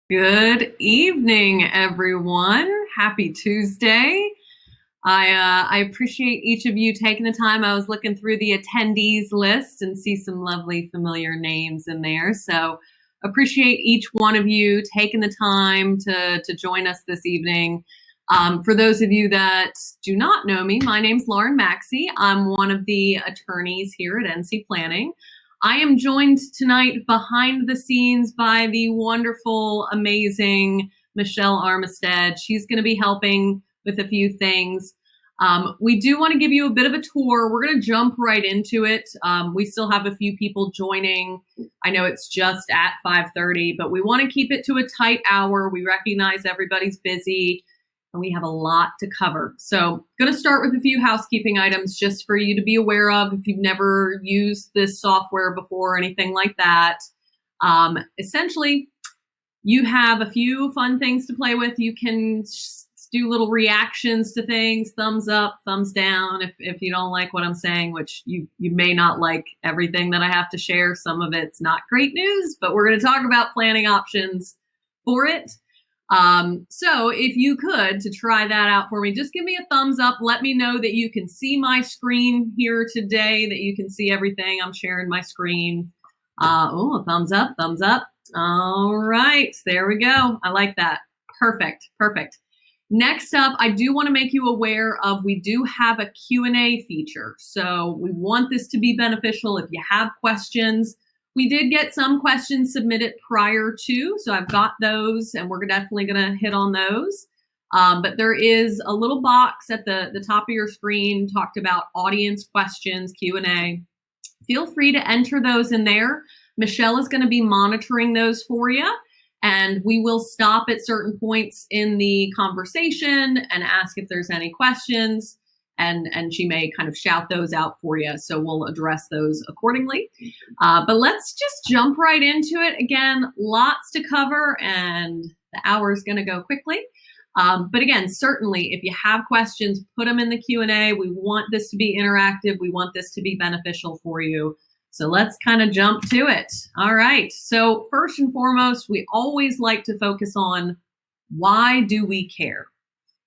Good evening, everyone. Happy Tuesday. I appreciate each of you taking the time. I was looking through the attendees list and see some lovely familiar names in there. So appreciate each one of you taking the time to join us this evening. For those of you that do not know me, my name's Lauren Maxie. I'm one of the attorneys here at NC Planning. I am joined tonight behind the scenes by the wonderful, amazing Michelle Armistead. She's going to be helping with a few things. We do want to give you a bit of a tour. We're going to jump right into it. We still have a few people joining. I know it's just at 5:30, but we want to keep it to a tight hour. We recognize everybody's busy and we have a lot to cover. So going to start with a few housekeeping items just for you to be aware of if you've never used this software before or anything like that. Essentially, you have a few fun things to play with. You can do little reactions to things, thumbs up, thumbs down, if you don't like what I'm saying, which you may not like everything that I have to share. Some of it's not great news, but we're going to talk about planning options for it. So if you could, to try that out for me, just give me a thumbs up. Let me know that you can see my screen here today, that you can see everything. I'm sharing my screen. Thumbs up, thumbs up. All right, there we go. I like that. Perfect. Next up, I do want to make you aware of, we do have a Q&A feature. So we want this to be beneficial. If you have questions, we did get some questions submitted prior to, so I've got those and we're definitely going to hit on those. But there is a little box at the top of your screen talked about audience questions, Q&A. Feel free to enter those in there. Michelle is going to be monitoring those for you. And we will stop at certain points in the conversation and ask if there's any questions. And she may kind of shout those out for you. So we'll address those accordingly. But let's just jump right into it. Again, lots to cover and the hour is going to go quickly. But again, certainly if you have questions, put them in the Q&A. We want this to be interactive. We want this to be beneficial for you. So let's kind of jump to it. All right. So first and foremost, we always like to focus on, why do we care?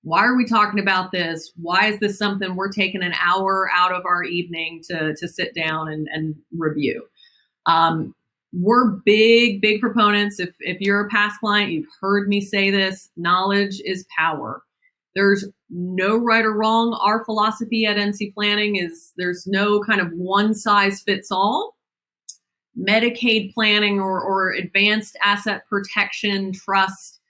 Why are we talking about this? Why is this something we're taking an hour out of our evening to sit down and review? We're big proponents. If you're a past client, you've heard me say this, knowledge is power. There's no right or wrong. Our philosophy at NC Planning is there's no kind of one size fits all. Medicaid planning or advanced asset protection trust,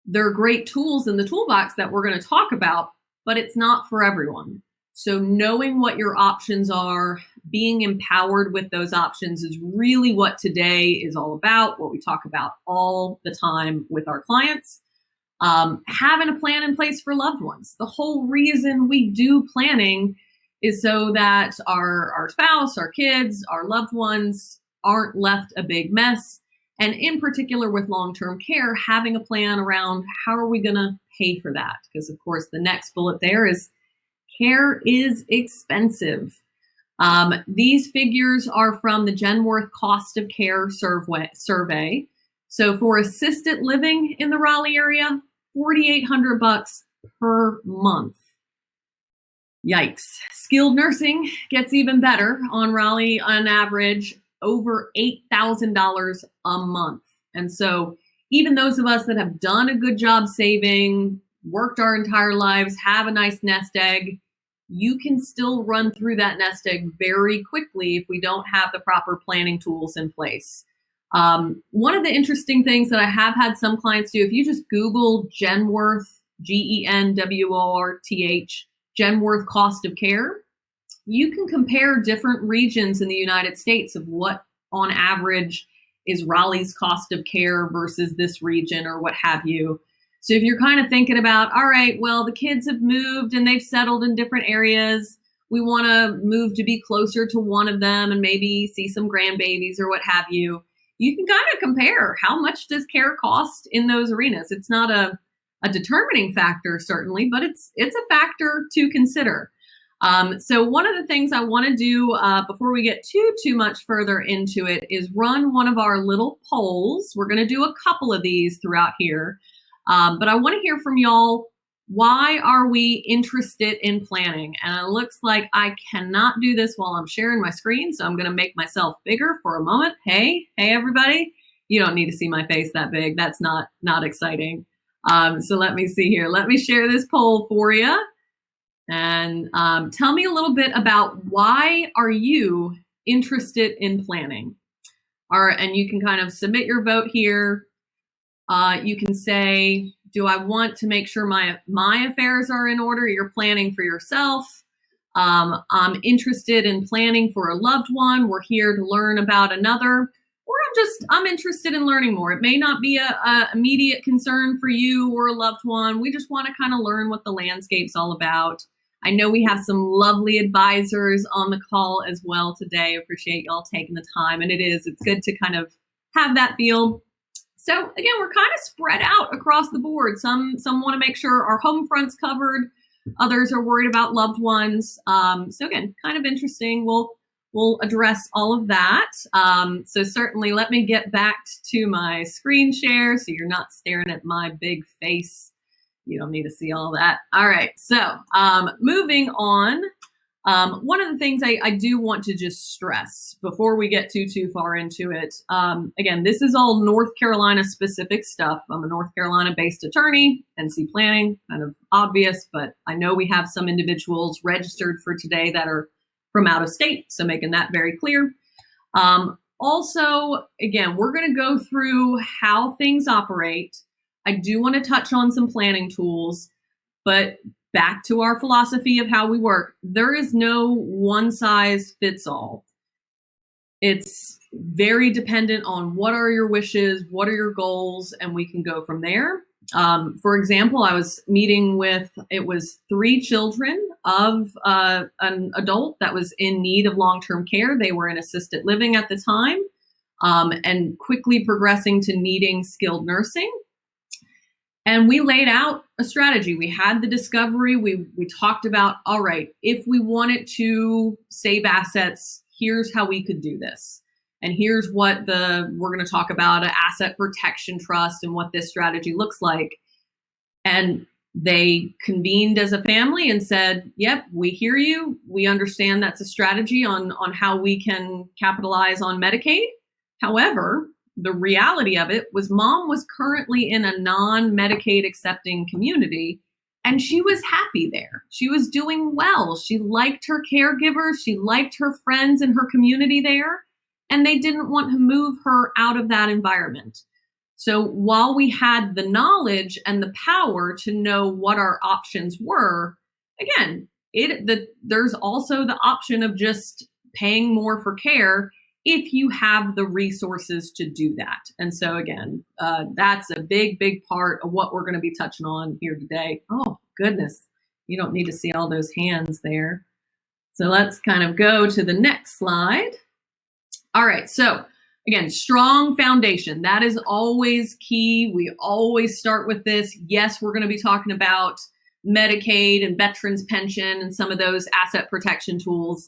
they're great tools in the toolbox that we're going to talk about, but it's not for everyone. So knowing what your options are, being empowered with those options is really what today is all about, what we talk about all the time with our clients. Having a plan in place for loved ones. The whole reason we do planning is so that our spouse, our kids, our loved ones aren't left a big mess. And in particular with long-term care, having a plan around how are we going to pay for that? Because of course the next bullet there is care is expensive. These figures are from the Genworth Cost of Care survey. So for assisted living in the Raleigh area, $4,800 per month. Yikes. Skilled nursing gets even better. On Raleigh, on average, over $8,000 a month. And so even those of us that have done a good job saving, worked our entire lives, have a nice nest egg, you can still run through that nest egg very quickly if we don't have the proper planning tools in place. One of the interesting things that I have had some clients do, if you just Google Genworth, Genworth, Genworth cost of care, you can compare different regions in the United States of what on average is Raleigh's cost of care versus this region or what have you. So if you're kind of thinking about, all right, well, the kids have moved and they've settled in different areas. We want to move to be closer to one of them and maybe see some grandbabies or what have you. You can kind of compare how much does care cost in those arenas. It's not a determining factor, certainly, but it's a factor to consider. So one of the things I want to do before we get too much further into it is run one of our little polls. We're going to do a couple of these throughout here, but I want to hear from y'all. Why are we interested in planning? And it looks like I cannot do this while I'm sharing my screen, so I'm going to make myself bigger for a moment. Hey, everybody. You don't need to see my face that big. That's not exciting. So let me see here. Let me share this poll for you. And tell me a little bit about why are you interested in planning? And you can kind of submit your vote here. You can say, do I want to make sure my affairs are in order? You're planning for yourself. I'm interested in planning for a loved one. We're here to learn about another. Or I'm interested in learning more. It may not be a immediate concern for you or a loved one. We just want to kind of learn what the landscape's all about. I know we have some lovely advisors on the call as well today. I appreciate y'all taking the time. And it's good to kind of have that feel. So again, we're kind of spread out across the board. Some want to make sure our home front's covered. Others are worried about loved ones. So again, kind of interesting. We'll address all of that. So certainly let me get back to my screen share so you're not staring at my big face. You don't need to see all that. All right, so moving on. One of the things I do want to just stress before we get too far into it, again, this is all North Carolina specific stuff. I'm a North Carolina based attorney, NC planning, kind of obvious, but I know we have some individuals registered for today that are from out of state, so making that very clear. Also, again, we're going to go through how things operate. I do want to touch on some planning tools, but back to our philosophy of how we work, there is no one size fits all. It's very dependent on what are your wishes, what are your goals, and we can go from there. For example, I was meeting with, it was 3 children of an adult that was in need of long-term care. They were in assisted living at the time and quickly progressing to needing skilled nursing. And we laid out a strategy. We had the discovery. We talked about, all right, if we wanted to save assets, here's how we could do this. And here's what we're going to talk about an asset protection trust and what this strategy looks like. And they convened as a family and said, yep, we hear you. We understand that's a strategy on how we can capitalize on Medicaid. However, the reality of it was mom was currently in a non-Medicaid accepting community, and she was happy there. She was doing well. She liked her caregivers. She liked her friends in her community there, and they didn't want to move her out of that environment. So while we had the knowledge and the power to know what our options were, again, there's also the option of just paying more for care if you have the resources to do that. And so again, that's a big part of what we're going to be touching on here today. Oh, goodness. You don't need to see all those hands there. So let's kind of go to the next slide. All right. So again, strong foundation. That is always key. We always start with this. Yes, we're going to be talking about Medicaid and veterans pension and some of those asset protection tools.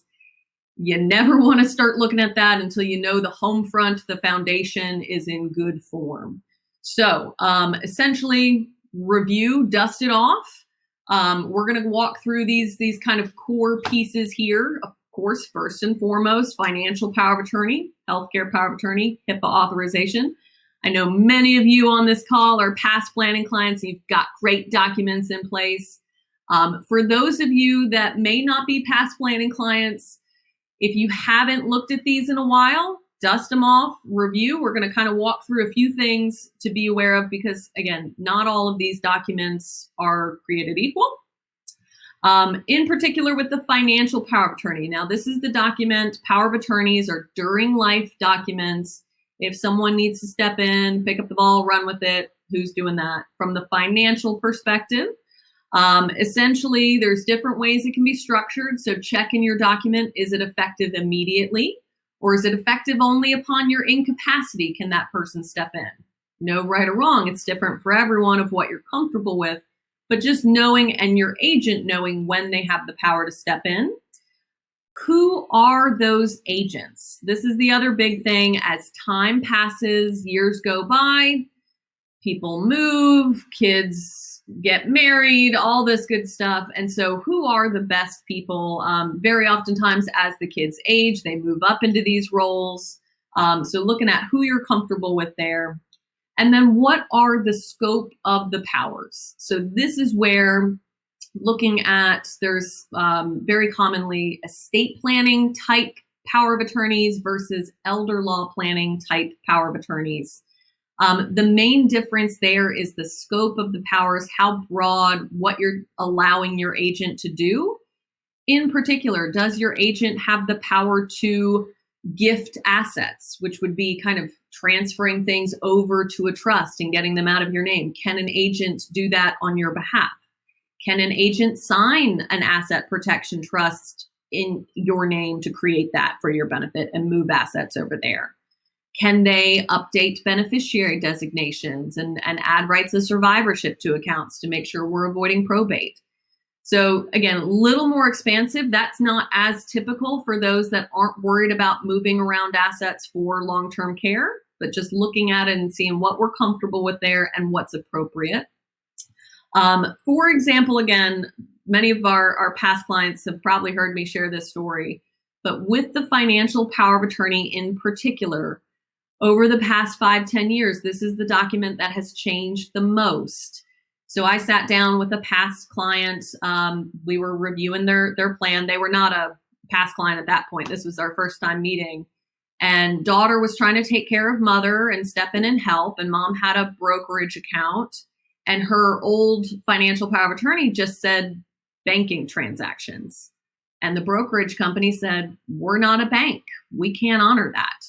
You never want to start looking at that until you know the home front, the foundation is in good form. So essentially review, dust it off. We're going to walk through these kind of core pieces here. Of course, first and foremost, financial power of attorney, healthcare power of attorney, HIPAA authorization. I know many of you on this call are past planning clients. You've got great documents in place. For those of you that may not be past planning clients, if you haven't looked at these in a while, dust them off, review. We're going to kind of walk through a few things to be aware of because, again, not all of these documents are created equal. In particular with the financial power of attorney. Now, this is the document. Power of attorneys are during life documents. If someone needs to step in, pick up the ball, run with it, who's doing that? From the financial perspective, essentially, there's different ways it can be structured. So check in your document, is it effective immediately? Or is it effective only upon your incapacity? Can that person step in? No right or wrong. It's different for everyone of what you're comfortable with. but just knowing, and your agent knowing when they have the power to step in. Who are those agents? This is the other big thing. As time passes, years go by, people move, kids get married, all this good stuff. And so who are the best people? Very oftentimes as the kids age, they move up into these roles. So looking at who you're comfortable with there. And then what are the scope of the powers? So this is where looking at, there's very commonly estate planning type power of attorneys versus elder law planning type power of attorneys. The main difference there is the scope of the powers, how broad, what you're allowing your agent to do. In particular, does your agent have the power to gift assets, which would be kind of transferring things over to a trust and getting them out of your name? Can an agent do that on your behalf? Can an agent sign an asset protection trust in your name to create that for your benefit and move assets over there? Can they update beneficiary designations and add rights of survivorship to accounts to make sure we're avoiding probate? So again, a little more expansive. That's not as typical for those that aren't worried about moving around assets for long-term care, but just looking at it and seeing what we're comfortable with there and what's appropriate. For example, again, many of our past clients have probably heard me share this story, but with the financial power of attorney in particular, over the past 5-10 years, this is the document that has changed the most. So I sat down with a past client. We were reviewing their plan. They were not a past client at that point. This was our first time meeting. And daughter was trying to take care of mother and step in and help. And mom had a brokerage account. And her old financial power of attorney just said banking transactions. And the brokerage company said, we're not a bank. We can't honor that.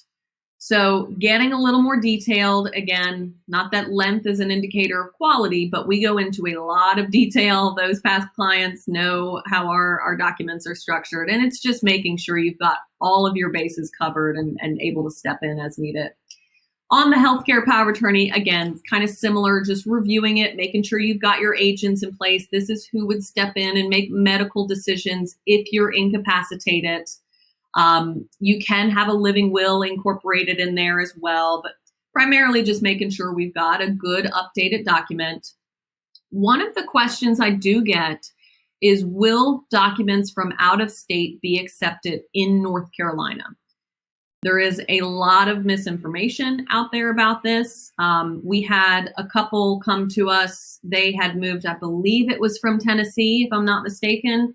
So getting a little more detailed, again, not that length is an indicator of quality, but we go into a lot of detail. Those past clients know how our documents are structured. And it's just making sure you've got all of your bases covered and able to step in as needed. On the healthcare power of attorney, again, kind of similar, just reviewing it, making sure you've got your agents in place. This is who would step in and make medical decisions if you're incapacitated. You can have a living will incorporated in there as well, but primarily just making sure we've got a good updated document. One of the questions I do get is, will documents from out of state be accepted in North Carolina? There is a lot of misinformation out there about this. We had a couple come to us. They had moved, I believe it was from Tennessee, if I'm not mistaken.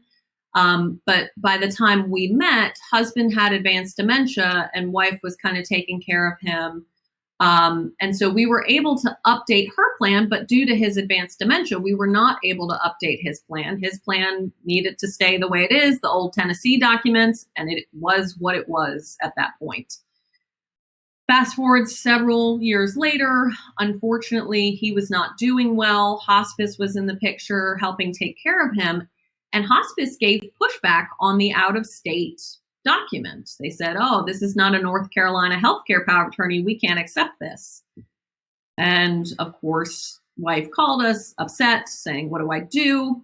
But by the time we met, husband had advanced dementia and wife was kind of taking care of him. And so we were able to update her plan, but due to his advanced dementia, we were not able to update his plan. His plan needed to stay the way it is, the old Tennessee documents, and it was what it was at that point. Fast forward several years later, unfortunately, he was not doing well. Hospice was in the picture, helping take care of him. And hospice gave pushback on the out-of-state document. They said, oh, this is not a North Carolina healthcare power of attorney. We can't accept this. And of course, wife called us upset, saying, what do I do?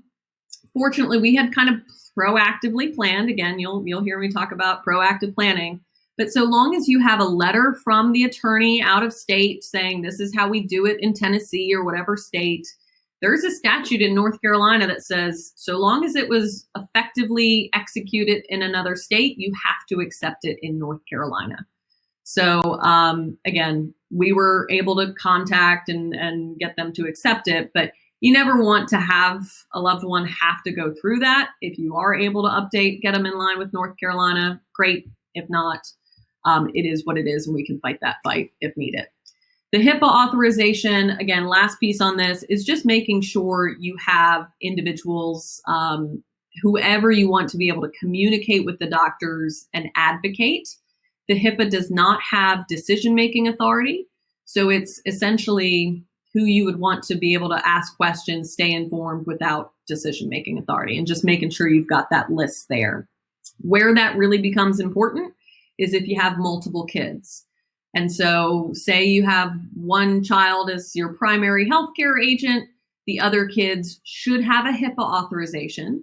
Fortunately, we had kind of proactively planned. Again, you'll hear me talk about proactive planning. But so long as you have a letter from the attorney out of state saying this is how we do it in Tennessee or whatever state, there's a statute in North Carolina that says so long as it was effectively executed in another state, you have to accept it in North Carolina. So again, we were able to contact and get them to accept it, but you never want to have a loved one have to go through that. If you are able to update, get them in line with North Carolina, great. If not, it is what it is, and we can fight that fight if needed. The HIPAA authorization, again, last piece on this is just making sure you have individuals, whoever you want to be able to communicate with the doctors and advocate. The HIPAA does not have decision-making authority. So it's essentially who you would want to be able to ask questions, stay informed without decision-making authority, and just making sure you've got that list there. Where that really becomes important is if you have multiple kids. And so say you have one child as your primary healthcare agent, The other kids should have a HIPAA authorization.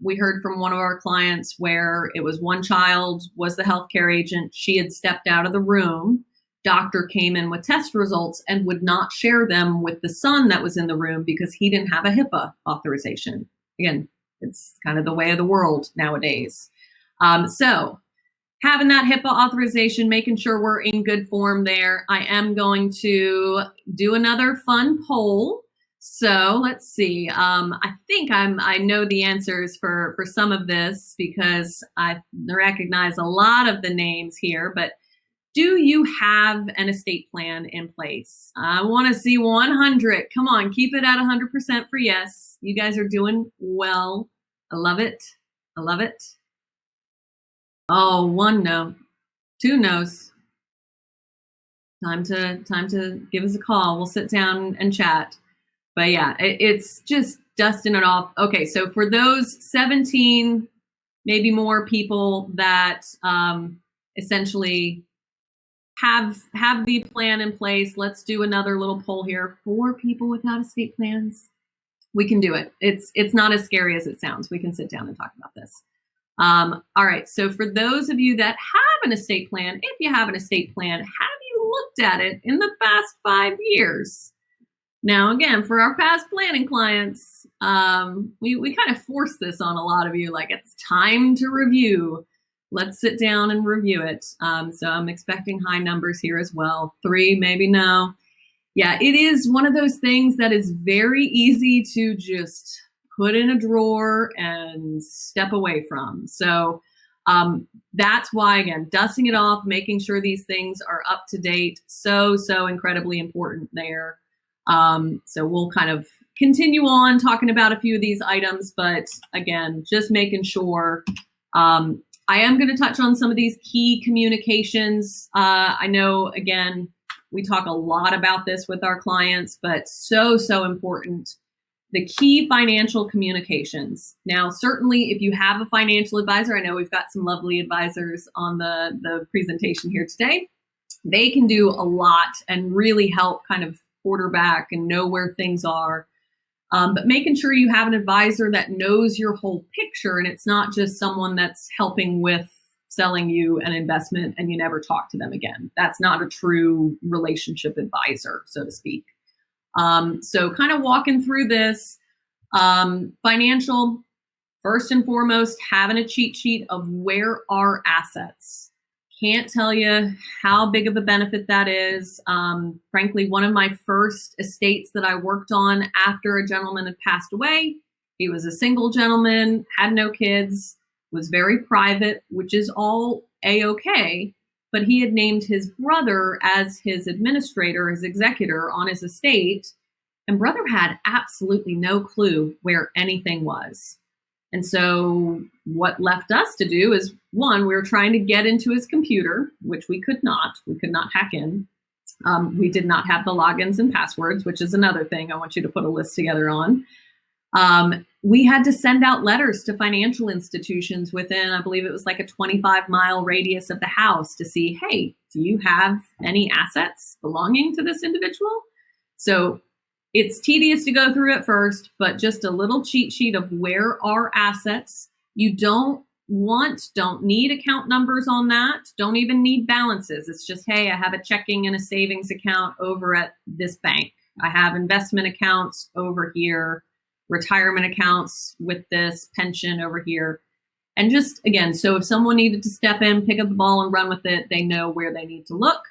We heard from one of our clients where it was one child was the healthcare agent. She had stepped out of the room. Doctor came in with test results and would not share them with the son that was in the room because he didn't have a HIPAA authorization. Again, it's kind of the way of the world nowadays. So having that HIPAA authorization, making sure we're in good form there. I am going to do another fun poll. So let's see. I think I know the answers for some of this because I recognize a lot of the names here, but do you have an estate plan in place? I want to see 100. Come on, keep it at 100% for yes. You guys are doing well. I love it. I love it. Oh, one no, two no's. Time to give us a call. We'll sit down and chat. But yeah, it's just dusting it off. Okay, so for those 17, maybe more people that essentially have the plan in place, let's do another little poll here. 4 people without estate plans. We can do it. It's not as scary as it sounds. We can sit down and talk about this. All right, so for those of you that have an estate plan, if you have an estate plan, have you looked at it in the past 5 years? Now, again, for our past planning clients, we kind of force this on a lot of you, like it's time to review. Let's sit down and review it. So I'm expecting high numbers here as well. 3, maybe no. Yeah, it is one of those things that is very easy to just put in a drawer and step away from. So that's why, again, dusting it off, making sure these things are up to date, so incredibly important there. So we'll kind of continue on talking about a few of these items, but again, just making sure. I am going to touch on some of these key communications. I know, again, we talk a lot about this with our clients, but so important. The key financial communications. Now, certainly if you have a financial advisor, I know we've got some lovely advisors on the presentation here today. They can do a lot and really help kind of quarterback and know where things are. But making sure you have an advisor that knows your whole picture and it's not just someone that's helping with selling you an investment and you never talk to them again. That's not a true relationship advisor, so to speak. So kind of walking through this, financial, first and foremost, having a cheat sheet of where are assets. Can't tell you how big of a benefit that is. Frankly, one of my first estates that I worked on after a gentleman had passed away, he was a single gentleman, had no kids, was very private, which is all A-okay, but he had named his brother as his administrator, his executor on his estate, and brother had absolutely no clue where anything was. And so what left us to do is, one, we were trying to get into his computer, which we could not hack in. We did not have the logins and passwords, which is another thing I want you to put a list together on. We had to send out letters to financial institutions within, I believe it was like a 25-mile radius of the house to see, hey, do you have any assets belonging to this individual? So it's tedious to go through at first, but just a little cheat sheet of where are assets. You don't need account numbers on that. Don't even need balances. It's just, hey, I have a checking and a savings account over at this bank. I have investment accounts over here, retirement accounts with this, pension over here. And just, again, so if someone needed to step in, pick up the ball and run with it, they know where they need to look.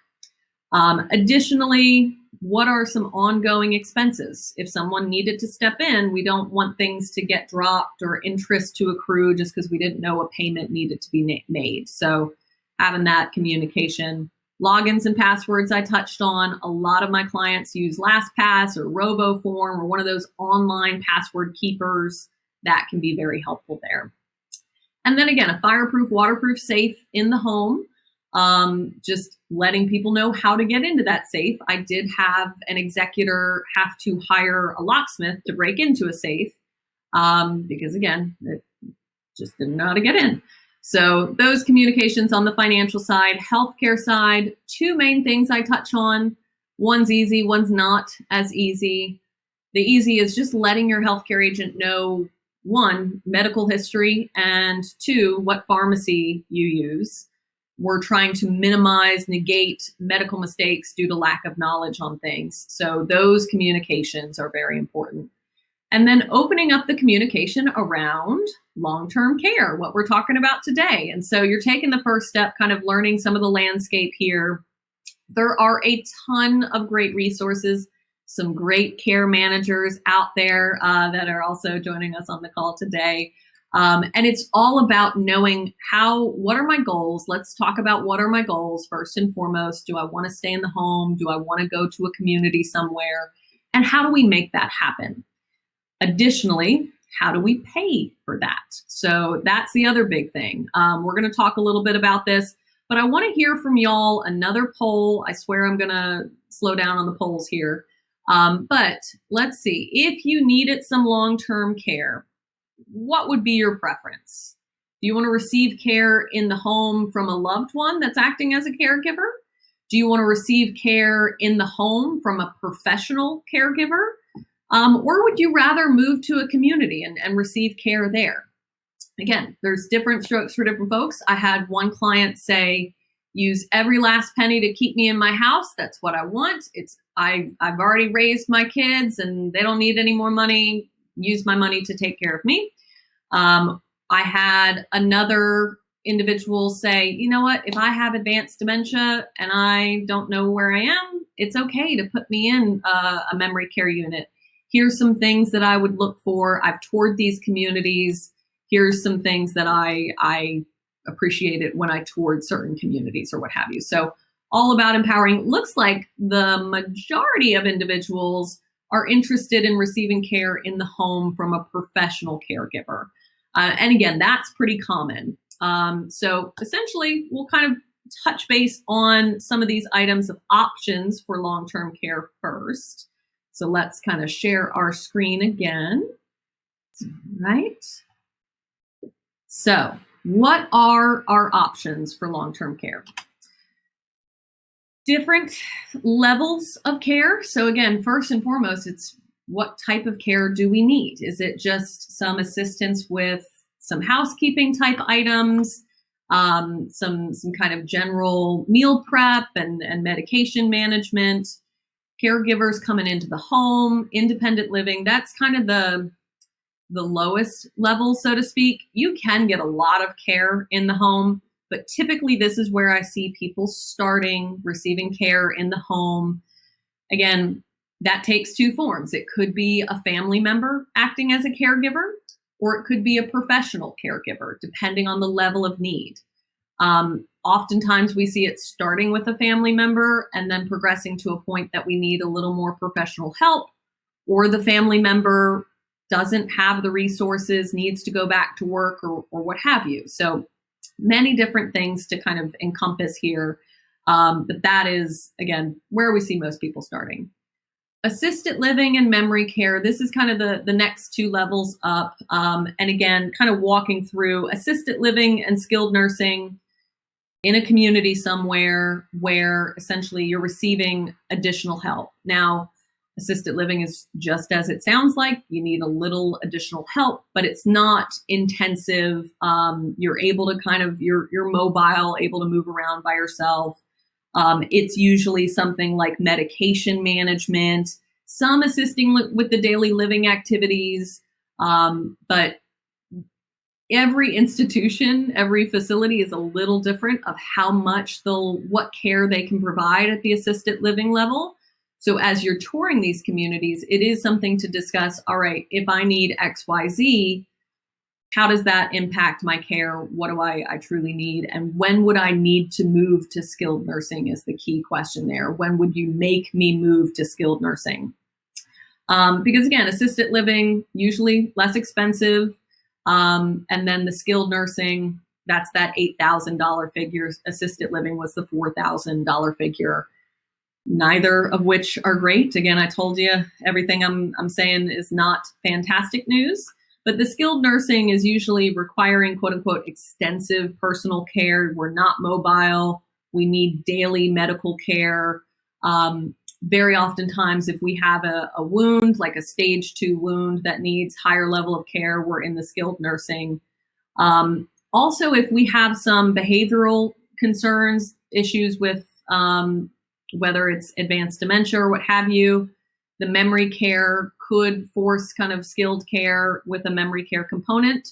Additionally, what are some ongoing expenses? If someone needed to step in, we don't want things to get dropped or interest to accrue just because we didn't know a payment needed to be made. So having that communication. Logins and passwords I touched on. A lot of my clients use LastPass or RoboForm or one of those online password keepers. That can be very helpful there. And then again, a fireproof, waterproof safe in the home. Just letting people know how to get into that safe. I did have an executor have to hire a locksmith to break into a safe because, again, it just didn't know how to get in. So those communications on the financial side, healthcare side, 2 main things I touch on. One's easy, one's not as easy. The easy is just letting your healthcare agent know, one, medical history, and two, what pharmacy you use. We're trying to minimize, negate medical mistakes due to lack of knowledge on things. So those communications are very important. And then opening up the communication around long-term care, what we're talking about today. And so you're taking the first step, kind of learning some of the landscape here. There are a ton of great resources, some great care managers out there that are also joining us on the call today. And it's all about knowing what are my goals? Let's talk about what are my goals first and foremost. Do I want to stay in the home? Do I want to go to a community somewhere? And how do we make that happen? Additionally, how do we pay for that? So that's the other big thing. We're going to talk a little bit about this, but I want to hear from y'all. Another poll. I swear I'm going to slow down on the polls here. But let's see. If you needed some long-term care, what would be your preference? Do you want to receive care in the home from a loved one that's acting as a caregiver? Do you want to receive care in the home from a professional caregiver? Or would you rather move to a community and receive care there? Again, there's different strokes for different folks. I had one client say, use every last penny to keep me in my house. That's what I want. I've already raised my kids and they don't need any more money. Use my money to take care of me. I had another individual say, you know what, if I have advanced dementia and I don't know where I am, it's okay to put me in a memory care unit. Here's some things that I would look for. I've toured these communities. Here's some things that I appreciated when I toured certain communities or what have you. So all about empowering. Looks like the majority of individuals are interested in receiving care in the home from a professional caregiver. And again, that's pretty common. So essentially, we'll kind of touch base on some of these items of options for long-term care first. So let's kind of share our screen again. Right. So what are our options for long-term care? Different levels of care. So again, first and foremost, it's what type of care do we need? Is it just some assistance with some housekeeping type items, some kind of general meal prep and medication management, caregivers coming into the home, independent living? That's kind of the lowest level, so to speak. You can get a lot of care in the home, but typically this is where I see people starting receiving care in the home. Again, that takes two forms. It could be a family member acting as a caregiver, or it could be a professional caregiver, depending on the level of need. Oftentimes we see it starting with a family member and then progressing to a point that we need a little more professional help, or the family member doesn't have the resources, needs to go back to work or what have you. So many different things to kind of encompass here. But that is, again, where we see most people starting. Assisted living and memory care, this is kind of the next two levels up. And again, kind of walking through assisted living and skilled nursing in a community somewhere where essentially you're receiving additional help. Now, assisted living is just as it sounds like. You need a little additional help, but it's not intensive. You're able to you're mobile, able to move around by yourself. It's usually something like medication management, some assisting with the daily living activities. But every institution, every facility is a little different of how much what care they can provide at the assisted living level. So as you're touring these communities, it is something to discuss. All right, if I need XYZ, how does that impact my care? What do I truly need? And when would I need to move to skilled nursing is the key question there. When would you make me move to skilled nursing? Because again, assisted living, usually less expensive. And then the skilled nursing, that's that $8,000 figure. Assisted living was the $4,000 figure. Neither of which are great. Again, I told you everything I'm saying is not fantastic news. But the skilled nursing is usually requiring, quote unquote, extensive personal care. We're not mobile. We need daily medical care. Very oftentimes, if we have a wound, like a stage 2 wound that needs higher level of care, we're in the skilled nursing. Also, if we have some behavioral concerns, issues with whether it's advanced dementia or what have you, the memory care could force kind of skilled care with a memory care component.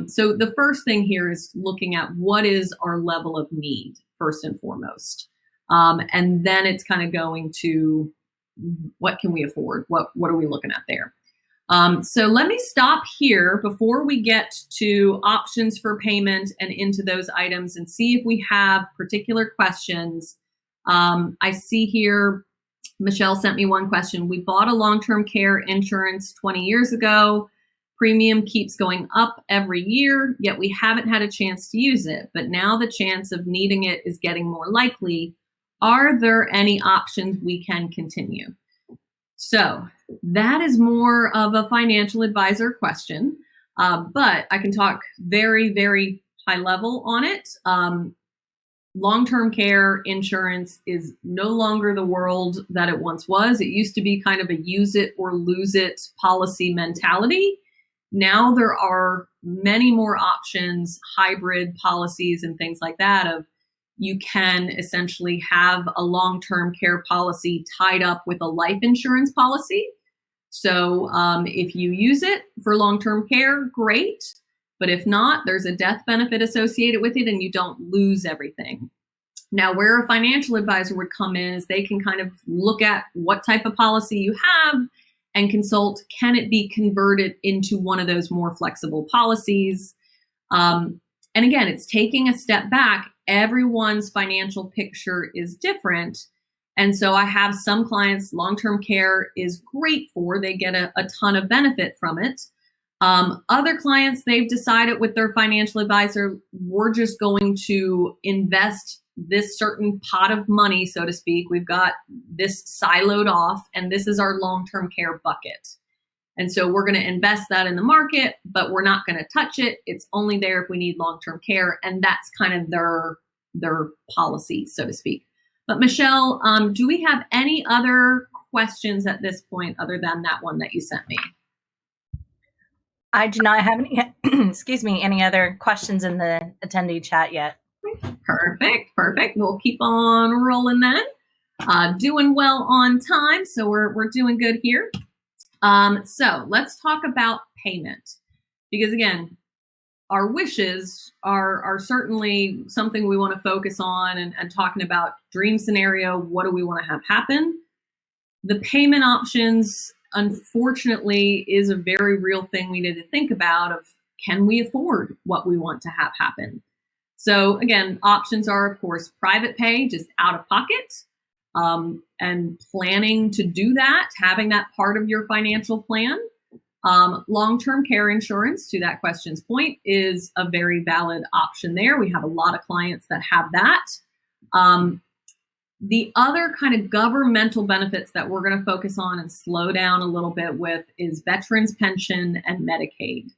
So the first thing here is looking at what is our level of need, first and foremost. And then it's kind of going to what can we afford? What are we looking at there? So let me stop here before we get to options for payment and into those items and see if we have particular questions. I see here, Michelle sent me one question. We bought a long-term care insurance 20 years ago. Premium keeps going up every year, yet we haven't had a chance to use it. But now the chance of needing it is getting more likely. Are there any options we can continue? So that is more of a financial advisor question, but I can talk very, very high level on it. Long-term care insurance is no longer the world that it once was. It used to be kind of a use it or lose it policy mentality. Now there are many more options, hybrid policies and things like that of you can essentially have a long-term care policy tied up with a life insurance policy. So if you use it for long-term care, great. But if not, there's a death benefit associated with it and you don't lose everything. Now, where a financial advisor would come in is they can kind of look at what type of policy you have and consult, can it be converted into one of those more flexible policies? And again, it's taking a step back. Everyone's financial picture is different. And so I have some clients long-term care is great for, they get a ton of benefit from it. Other clients, they've decided with their financial advisor, we're just going to invest this certain pot of money, so to speak. We've got this siloed off, and this is our long-term care bucket. And so we're going to invest that in the market, but we're not going to touch it. It's only there if we need long-term care. And that's kind of their policy, so to speak. But Michelle, do we have any other questions at this point other than that one that you sent me? I do not have any, any other questions in the attendee chat yet. Perfect. We'll keep on rolling then. Doing well on time, so we're doing good here. So let's talk about payment, because again, our wishes are certainly something we want to focus on and talking about dream scenario. What do we want to have happen? The payment options, unfortunately, is a very real thing we need to think about of, can we afford what we want to have happen? So again, options are, of course, private pay, just out of pocket. And planning to do that, having that part of your financial plan. Long-term care insurance, to that question's point, is a very valid option there. We have a lot of clients that have that. The other kind of governmental benefits that we're going to focus on and slow down a little bit with is veterans pension and Medicaid.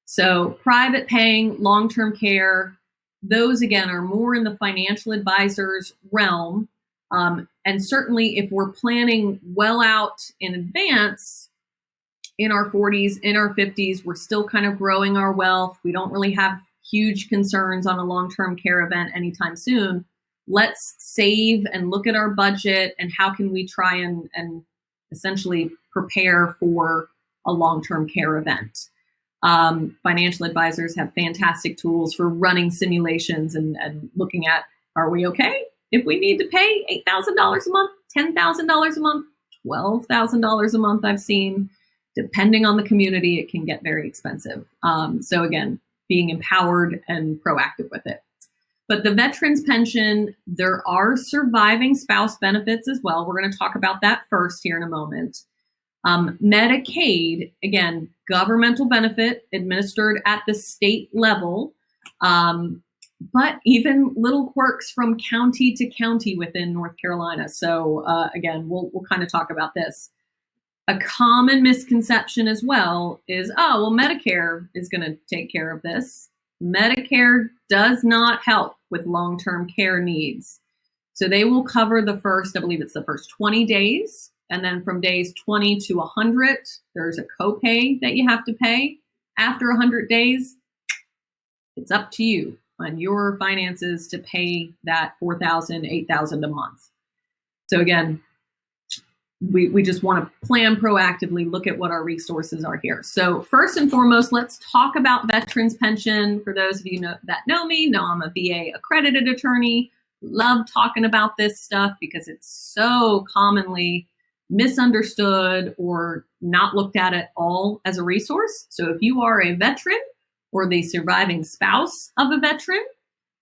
So private paying, long-term care, those again are more in the financial advisor's realm. And certainly if we're planning well out in advance, in our 40s, in our 50s, we're still kind of growing our wealth. We don't really have huge concerns on a long-term care event anytime soon. Let's save and look at our budget and how can we try and essentially prepare for a long-term care event. Financial advisors have fantastic tools for running simulations and looking at, are we okay if we need to pay $8,000 a month, $10,000 a month, $12,000 a month? I've seen, depending on the community, it can get very expensive. So again, being empowered and proactive with it. But the veterans pension, there are surviving spouse benefits as well. We're going to talk about that first here in a moment. Medicaid, again, governmental benefit administered at the state level, but even little quirks from county to county within North Carolina. So again, we'll kind of talk about this. A common misconception as well is, oh, well, Medicare is going to take care of this. Medicare does not help with long-term care needs. So they will cover the first, I believe it's the first 20 days. And then from days 20 to 100, there's a copay that you have to pay. After 100 days, it's up to you on your finances to pay that $4,000, $8,000 a month. So again, we just want to plan proactively, look at what our resources are here. So first and foremost, let's talk about veterans pension. For those of you that know me, know I'm a VA accredited attorney. Love talking about this stuff because it's so commonly misunderstood or not looked at all as a resource. So if you are a veteran or the surviving spouse of a veteran,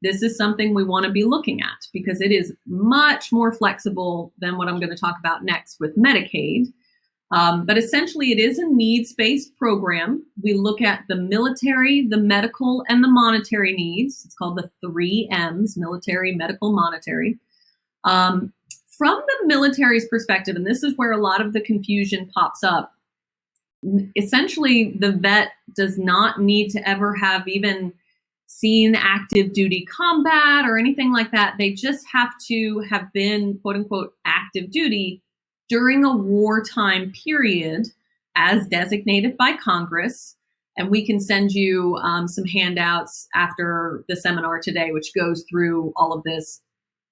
this is something we want to be looking at because it is much more flexible than what I'm going to talk about next with Medicaid. But essentially, it is a needs-based program. We look at the military, the medical, and the monetary needs. It's called the 3 M's, military, medical, monetary. From the military's perspective, and this is where a lot of the confusion pops up, essentially, the vet does not need to ever have even seen active duty combat or anything like that. They just have to have been, quote unquote, active duty during a wartime period as designated by Congress. And we can send you some handouts after the seminar today, which goes through all of this.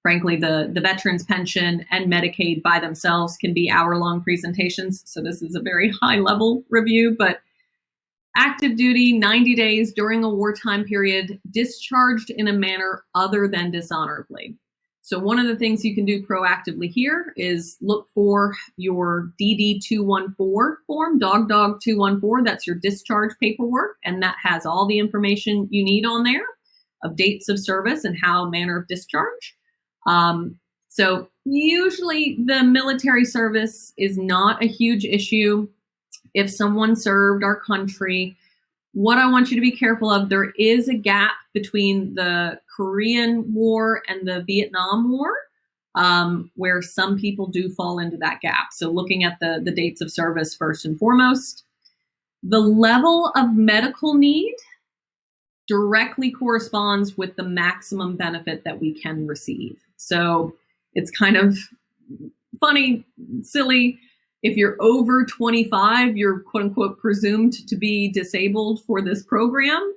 Frankly, the veterans pension and Medicaid by themselves can be hour-long presentations. So this is a very high-level review, but active duty, 90 days during a wartime period, discharged in a manner other than dishonorably. So one of the things you can do proactively here is look for your DD-214 form, Dog 214. That's your discharge paperwork, and that has all the information you need on there of dates of service and manner of discharge. So usually the military service is not a huge issue. If someone served our country, what I want you to be careful of, there is a gap between the Korean War and the Vietnam War, where some people do fall into that gap. So looking at the dates of service first and foremost, the level of medical need directly corresponds with the maximum benefit that we can receive. So it's kind of funny, silly. If you're over 25, you're quote unquote presumed to be disabled for this program,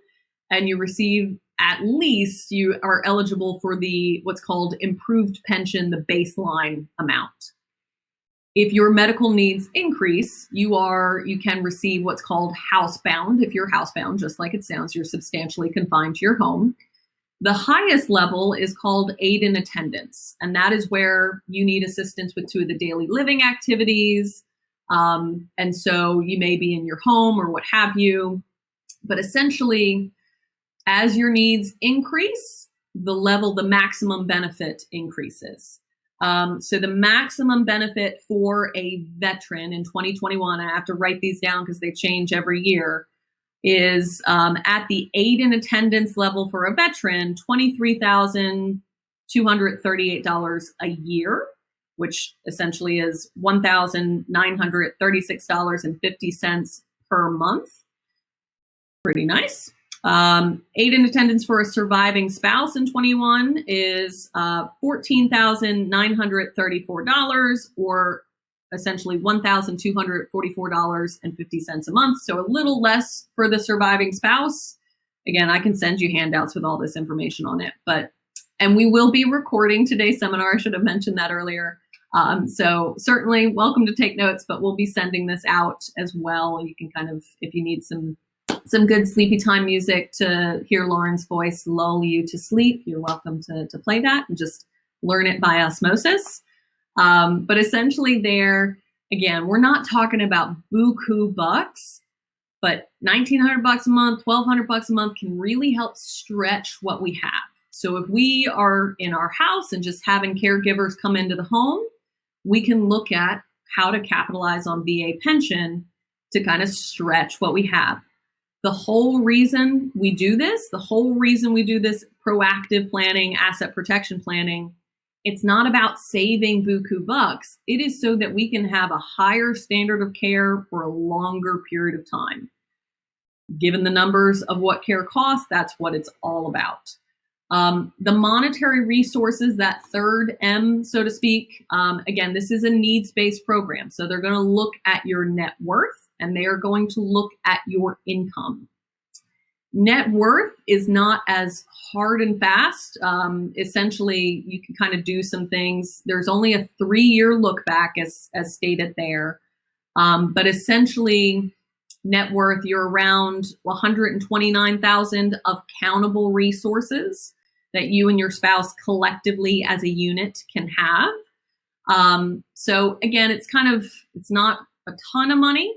and you receive at least, you are eligible for what's called improved pension, the baseline amount. If your medical needs increase, you can receive what's called housebound. If you're housebound, just like it sounds, you're substantially confined to your home. The highest level is called aid in attendance, and that is where you need assistance with 2 of the daily living activities. And so you may be in your home or what have you, but essentially, as your needs increase, the maximum benefit increases. So the maximum benefit for a veteran in 2021, I have to write these down because they change every year, is at the aid in attendance level for a veteran, $23,238 a year, which essentially is $1,936.50 per month. Pretty nice. Aid in attendance for a surviving spouse in 21 is $14,934, or essentially $1,244.50 a month. So a little less for the surviving spouse. Again, I can send you handouts with all this information on it. And we will be recording today's seminar. I should have mentioned that earlier. So certainly welcome to take notes, but we'll be sending this out as well. You can kind of, if you need some good sleepy time music to hear Lauren's voice lull you to sleep, you're welcome to play that and just learn it by osmosis. But essentially there, again, we're not talking about buku bucks, but $1,900 a month, $1,200 a month can really help stretch what we have. So if we are in our house and just having caregivers come into the home, we can look at how to capitalize on VA pension to kind of stretch what we have. The whole reason we do this proactive planning, asset protection planning, it's not about saving buku bucks. It is so that we can have a higher standard of care for a longer period of time. Given the numbers of what care costs, that's what it's all about. The monetary resources, that third M, so to speak, again, this is a needs-based program. So they're going to look at your net worth and they are going to look at your income. Net worth is not as hard and fast. Essentially, you can kind of do some things. There's only a 3-year look back as stated there. But essentially, net worth, you're around 129,000 of countable resources that you and your spouse collectively as a unit can have. So again, it's not a ton of money,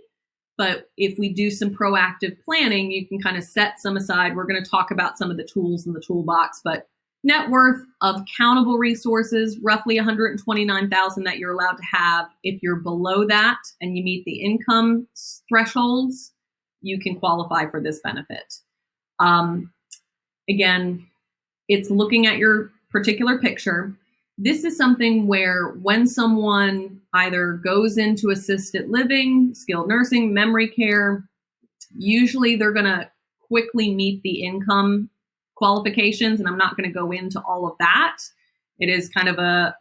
but if we do some proactive planning, you can kind of set some aside. We're going to talk about some of the tools in the toolbox, but net worth of countable resources, roughly 129,000 that you're allowed to have. If you're below that and you meet the income thresholds, you can qualify for this benefit. Again, it's looking at your particular picture. This is something where when someone either goes into assisted living, skilled nursing, memory care, usually they're going to quickly meet the income qualifications, and I'm not going to go into all of that. It is kind of a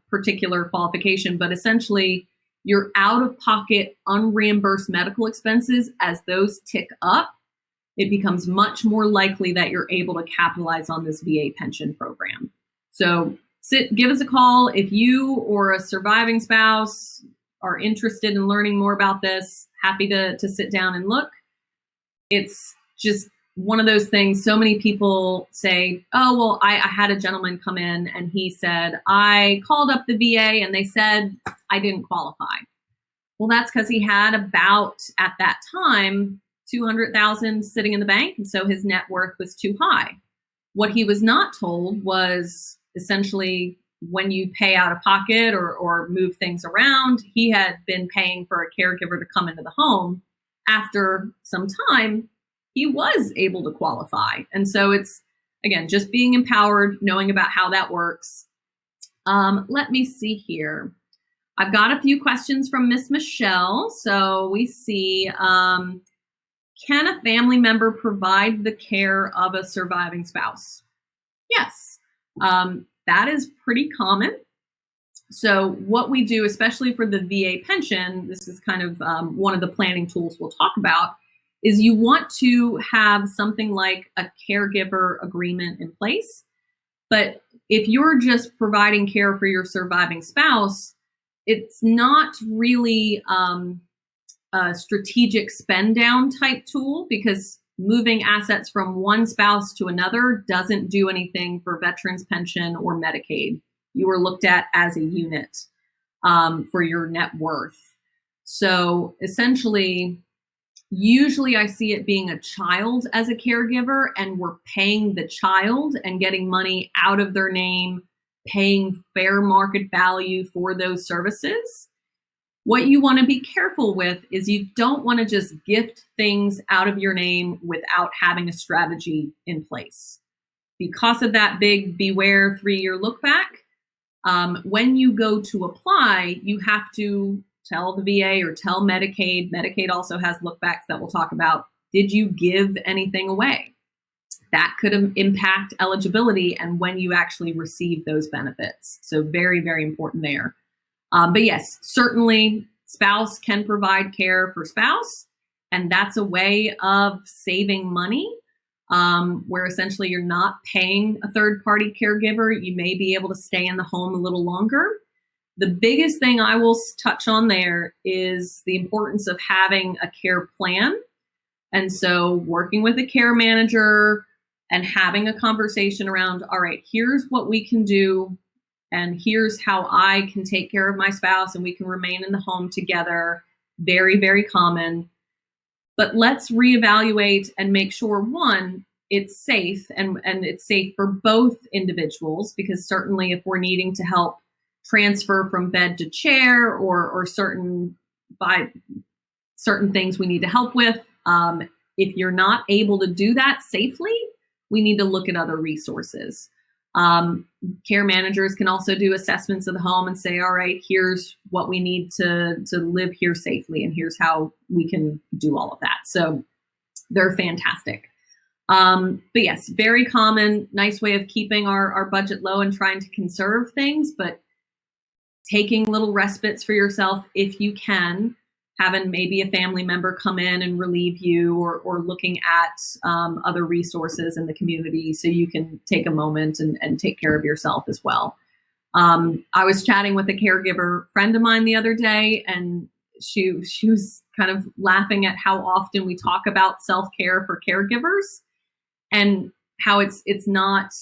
particular qualification, but essentially your out-of-pocket unreimbursed medical expenses, as those tick up, it becomes much more likely that you're able to capitalize on this VA pension program. So give us a call if you or a surviving spouse are interested in learning more about this. Happy to sit down and look. It's just one of those things. So many people say, oh, well, I had a gentleman come in and he said, I called up the VA and they said I didn't qualify. Well, that's because he had about, at that time, 200,000 sitting in the bank. And so his net worth was too high. What he was not told was essentially when you pay out of pocket or move things around, he had been paying for a caregiver to come into the home. After some time, he was able to qualify. And so it's, again, just being empowered, knowing about how that works. Let me see here. I've got a few questions from Miss Michelle. So we see, can a family member provide the care of a surviving spouse? Yes, that is pretty common. So what we do, especially for the VA pension, this is kind of one of the planning tools we'll talk about, is you want to have something like a caregiver agreement in place. But if you're just providing care for your surviving spouse, it's not really a strategic spend down type tool, because moving assets from one spouse to another doesn't do anything for veterans pension or Medicaid. You are looked at as a unit for your net worth. So essentially, usually I see it being a child as a caregiver, and we're paying the child and getting money out of their name, paying fair market value for those services. What you want to be careful with is you don't want to just gift things out of your name without having a strategy in place. Because of that big beware 3-year look back, when you go to apply, you have to tell the VA or tell Medicaid. Medicaid also has look backs that we'll talk about. Did you give anything away? That could impact eligibility and when you actually receive those benefits. So very, very important there. But yes, certainly spouse can provide care for spouse, and that's a way of saving money, where essentially you're not paying a third-party caregiver. You may be able to stay in the home a little longer. The biggest thing I will touch on there is the importance of having a care plan. And so working with a care manager and having a conversation around, all right, here's what we can do, and here's how I can take care of my spouse and we can remain in the home together. Very, very common. But let's reevaluate and make sure, one, it's safe and it's safe for both individuals, because certainly if we're needing to help transfer from bed to chair or certain things we need to help with, if you're not able to do that safely, we need to look at other resources. Care managers can also do assessments of the home and say, all right, here's what we need to live here safely, and here's how we can do all of that. So they're fantastic. But yes, very common, nice way of keeping our budget low and trying to conserve things, but taking little respites for yourself if you can, having maybe a family member come in and relieve you, or looking at other resources in the community so you can take a moment and take care of yourself as well. I was chatting with a caregiver friend of mine the other day, and she was kind of laughing at how often we talk about self-care for caregivers, and how it's not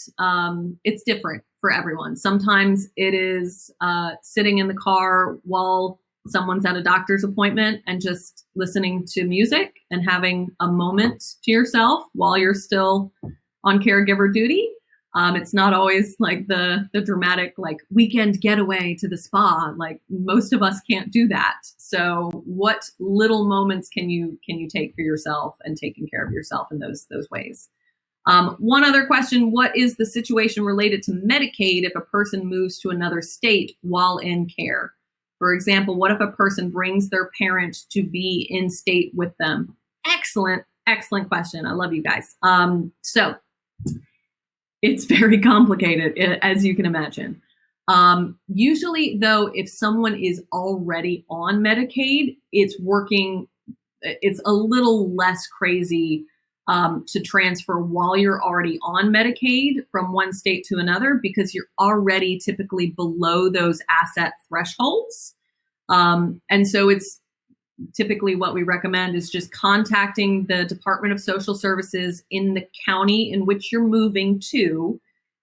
it's different for everyone. Sometimes it is sitting in the car while someone's at a doctor's appointment and just listening to music and having a moment to yourself while you're still on caregiver duty. It's not always like the dramatic like weekend getaway to the spa. Like most of us can't do that. So what little moments can you take for yourself and taking care of yourself in those ways? One other question: what is the situation related to Medicaid if a person moves to another state while in care? For example, what if a person brings their parent to be in state with them? Excellent question. I love you guys. So it's very complicated, as you can imagine. Usually, though, if someone is already on Medicaid, it's a little less crazy to transfer while you're already on Medicaid from one state to another, because you're already typically below those asset thresholds. And so it's typically what we recommend is just contacting the Department of Social Services in the county in which you're moving to.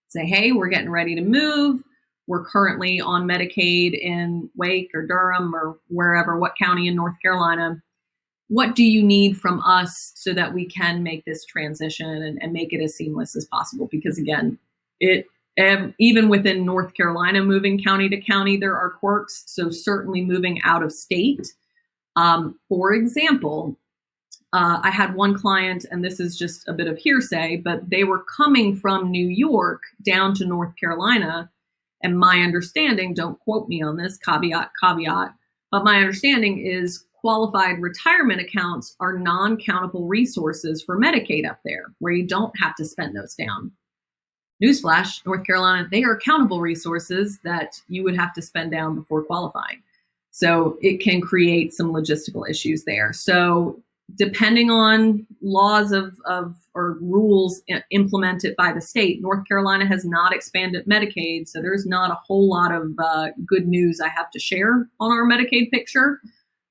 Say, hey, we're getting ready to move. We're currently on Medicaid in Wake or Durham or wherever, what county in North Carolina. What do you need from us so that we can make this transition and make it as seamless as possible? Because again, even within North Carolina, moving county to county, there are quirks. So certainly moving out of state. For example, I had one client, and this is just a bit of hearsay, but they were coming from New York down to North Carolina. And my understanding, don't quote me on this, caveat, but my understanding is qualified retirement accounts are non-countable resources for Medicaid up there, where you don't have to spend those down. Newsflash, North Carolina, they are countable resources that you would have to spend down before qualifying. So it can create some logistical issues there. So depending on laws or rules implemented by the state, North Carolina has not expanded Medicaid. So there's not a whole lot of good news I have to share on our Medicaid picture.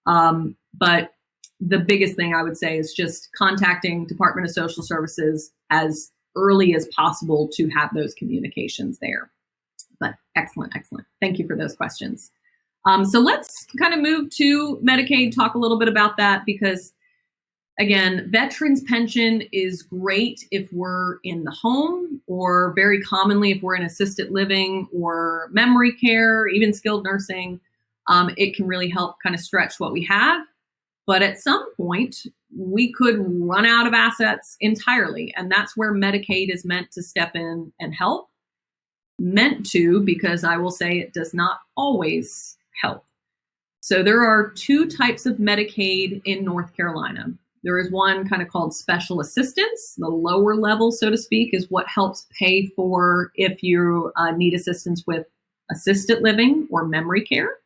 But the biggest thing I would say is just contacting Department of Social Services as early as possible to have those communications there. But excellent. Thank you for those questions. So let's kind of move to Medicaid, talk a little bit about that, because again, veterans pension is great if we're in the home, or very commonly if we're in assisted living or memory care, even skilled nursing. It can really help kind of stretch what we have. But at some point, we could run out of assets entirely. And that's where Medicaid is meant to step in and help. Meant to, because I will say it does not always help. So there are two types of Medicaid in North Carolina. There is one kind of called special assistance. The lower level, so to speak, is what helps pay for if you need assistance with assisted living or memory care.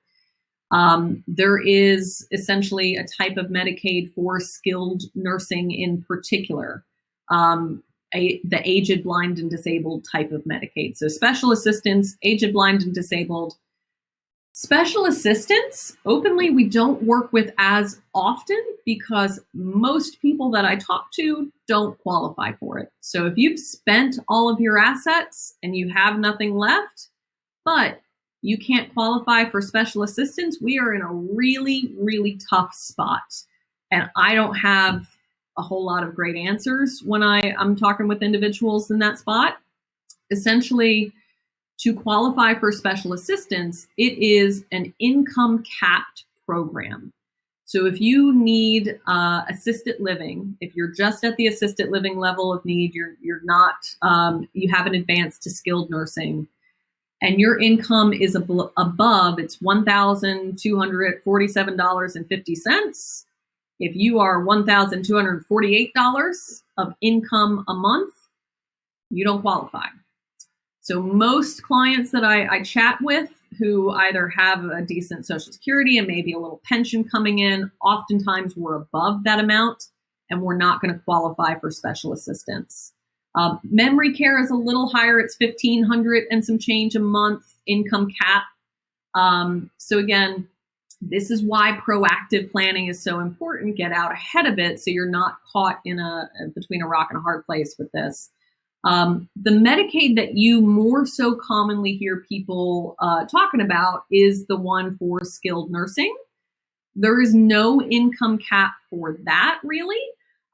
There is essentially a type of Medicaid for skilled nursing in particular, the aged, blind, and disabled type of Medicaid. So special assistance, aged, blind, and disabled. Special assistance, openly, we don't work with as often because most people that I talk to don't qualify for it. So if you've spent all of your assets and you have nothing left, but you can't qualify for special assistance, we are in a really, really tough spot. And I don't have a whole lot of great answers when I'm talking with individuals in that spot. Essentially, to qualify for special assistance, it is an income capped program. So if you need assisted living, if you're just at the assisted living level of need, you're not, you haven't advanced to skilled nursing, and your income is above, it's $1,247.50. If you are $1,248, of income a month, you don't qualify. So most clients that I chat with who either have a decent Social Security and maybe a little pension coming in, oftentimes we're above that amount and we're not going to qualify for special assistance. Memory care is a little higher. It's $1,500 and some change a month income cap. So again, this is why proactive planning is so important. Get out ahead of it so you're not caught in between a rock and a hard place with this. The Medicaid that you more so commonly hear people talking about is the one for skilled nursing. There is no income cap for that, really.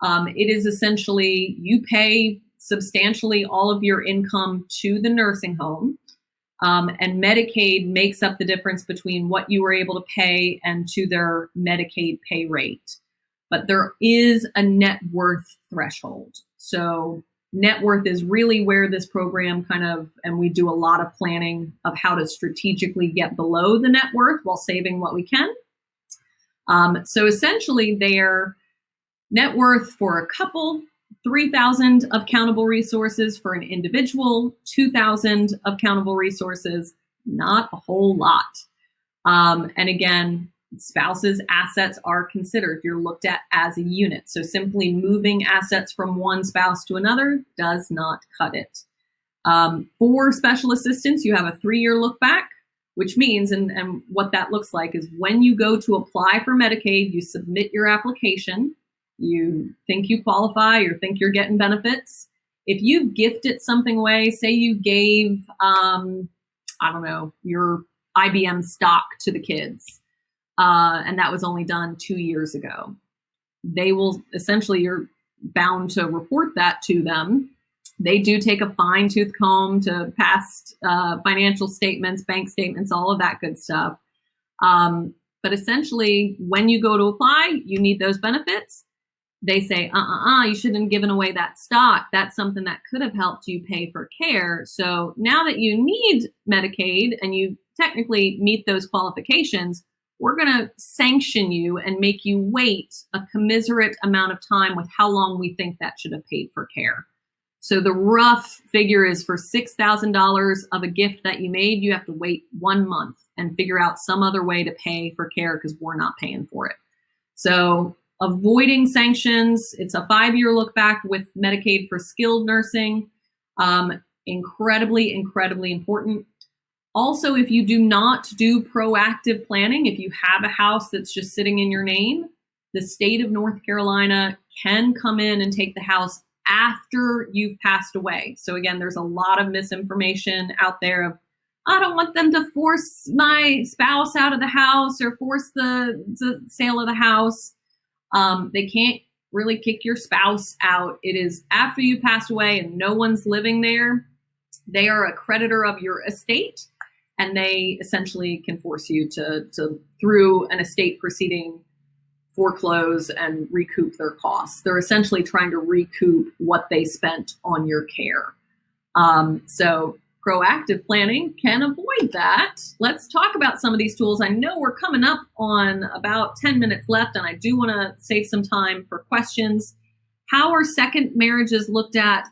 It is essentially you pay substantially all of your income to the nursing home, and Medicaid makes up the difference between what you were able to pay and to their Medicaid pay rate. But there is a net worth threshold. So net worth is really where this program and we do a lot of planning of how to strategically get below the net worth while saving what we can. So essentially their net worth for a couple, 3,000 of countable resources for an individual, 2,000 of countable resources, not a whole lot. And again, spouses' assets are considered. You're looked at as a unit. So simply moving assets from one spouse to another does not cut it. For special assistance, you have a 3-year look back, which means, and what that looks like is when you go to apply for Medicaid, you submit your application, you think you qualify or think you're getting benefits. If you've gifted something away, say you gave, your IBM stock to the kids, and that was only done 2 years ago. They will essentially, you're bound to report that to them. They do take a fine-tooth comb to past financial statements, bank statements, all of that good stuff. But essentially, when you go to apply, you need those benefits. They say, you shouldn't have given away that stock. That's something that could have helped you pay for care. So now that you need Medicaid and you technically meet those qualifications, we're going to sanction you and make you wait a commiserate amount of time with how long we think that should have paid for care. So the rough figure is for $6,000 of a gift that you made, you have to wait 1 month and figure out some other way to pay for care because we're not paying for it. So avoiding sanctions, it's a 5-year look back with Medicaid for skilled nursing. Incredibly, incredibly important. Also, if you do not do proactive planning, if you have a house that's just sitting in your name, the state of North Carolina can come in and take the house after you've passed away. So again, there's a lot of misinformation out there of, I don't want them to force my spouse out of the house or force the sale of the house. They can't really kick your spouse out. It is after you pass away and no one's living there. They are a creditor of your estate, and they essentially can force you to through an estate proceeding, foreclose and recoup their costs. They're essentially trying to recoup what they spent on your care. So proactive planning can avoid that. Let's talk about some of these tools. I know we're coming up on about 10 minutes left, and I do want to save some time for questions. How are second marriages looked at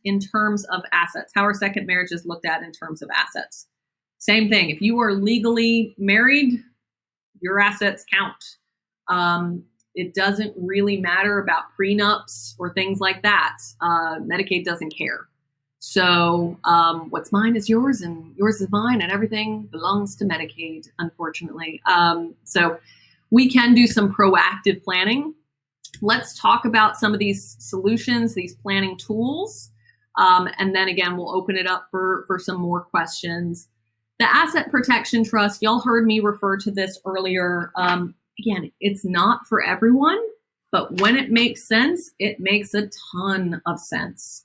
in terms of assets? How are second marriages looked at in terms of assets? Same thing. If you are legally married, your assets count. It doesn't really matter about prenups or things like that. Medicaid doesn't care. So what's mine is yours and yours is mine, and everything belongs to Medicaid, unfortunately. So we can do some proactive planning. Let's talk about some of these solutions, these planning tools. And then again, we'll open it up for some more questions. The Asset Protection Trust, y'all heard me refer to this earlier. Again, it's not for everyone, but when it makes sense, it makes a ton of sense.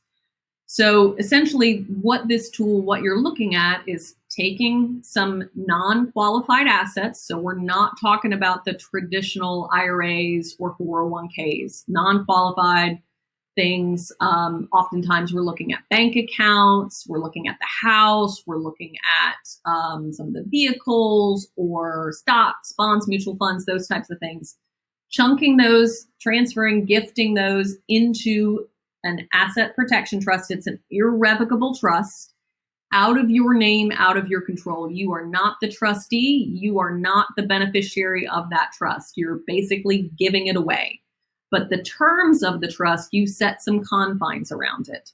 So essentially what you're looking at is taking some non-qualified assets. So we're not talking about the traditional IRAs or 401ks, non-qualified things. Oftentimes we're looking at bank accounts, we're looking at the house, we're looking at some of the vehicles or stocks, bonds, mutual funds, those types of things. chunking those, transferring, gifting those into an asset protection trust. It's an irrevocable trust, out of your name, out of your control. You are not the trustee. You are not the beneficiary of that trust. You're basically giving it away. But the terms of the trust, you set some confines around it.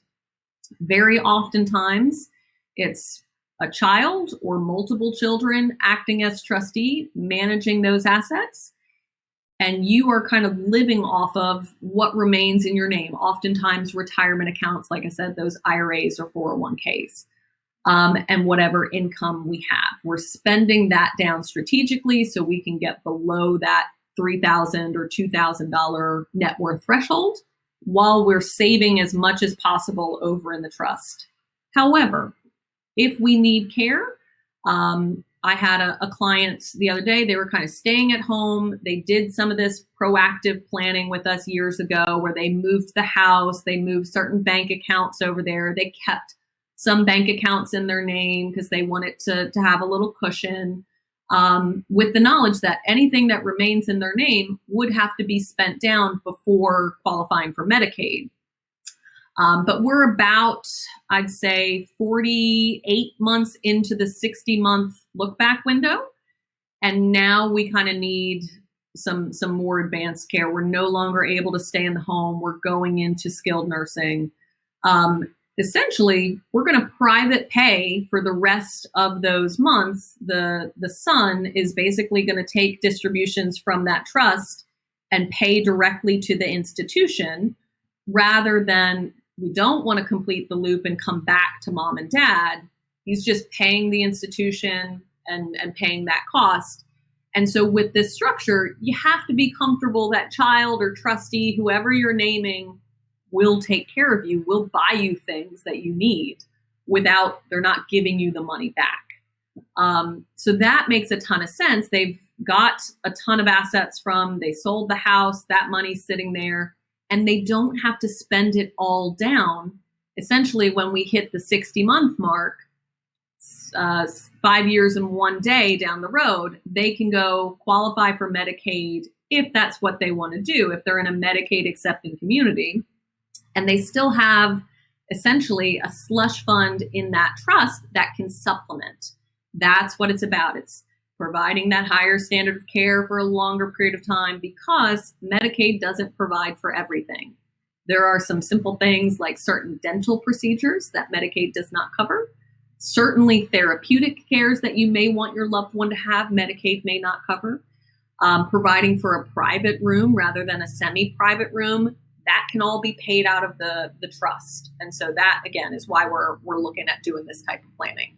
Very oftentimes, it's a child or multiple children acting as trustee, managing those assets. And you are kind of living off of what remains in your name. Oftentimes retirement accounts, like I said, those IRAs or 401ks, and whatever income we have. We're spending that down strategically so we can get below that $3,000 or $2,000 net worth threshold while we're saving as much as possible over in the trust. However, if we need care, I had a client the other day, they were kind of staying at home. They did some of this proactive planning with us years ago where they moved the house, they moved certain bank accounts over there. They kept some bank accounts in their name because they wanted to have a little cushion, with the knowledge that anything that remains in their name would have to be spent down before qualifying for Medicaid. But we're about, I'd say, 48 months into the 60-month look-back window. And now we kind of need some more advanced care. We're no longer able to stay in the home. We're going into skilled nursing. Essentially, we're going to private pay for the rest of those months. The son is basically going to take distributions from that trust and pay directly to the institution rather than we don't want to complete the loop and come back to mom and dad. He's just paying the institution and paying that cost. And so with this structure, you have to be comfortable that child or trustee, whoever you're naming, will take care of you, will buy you things that you need without, they're not giving you the money back. So that makes a ton of sense. They've got a ton of assets they sold the house, that money's sitting there, and they don't have to spend it all down. Essentially, when we hit the 60-month mark, 5 years and 1 day down the road, they can go qualify for Medicaid if that's what they want to do, if they're in a Medicaid accepting community. And they still have essentially a slush fund in that trust that can supplement. That's what it's about. It's providing that higher standard of care for a longer period of time because Medicaid doesn't provide for everything. There are some simple things like certain dental procedures that Medicaid does not cover. Certainly therapeutic cares that you may want your loved one to have, Medicaid may not cover. Providing for a private room rather than a semi-private room, that can all be paid out of the trust. And so that, again, is why we're looking at doing this type of planning.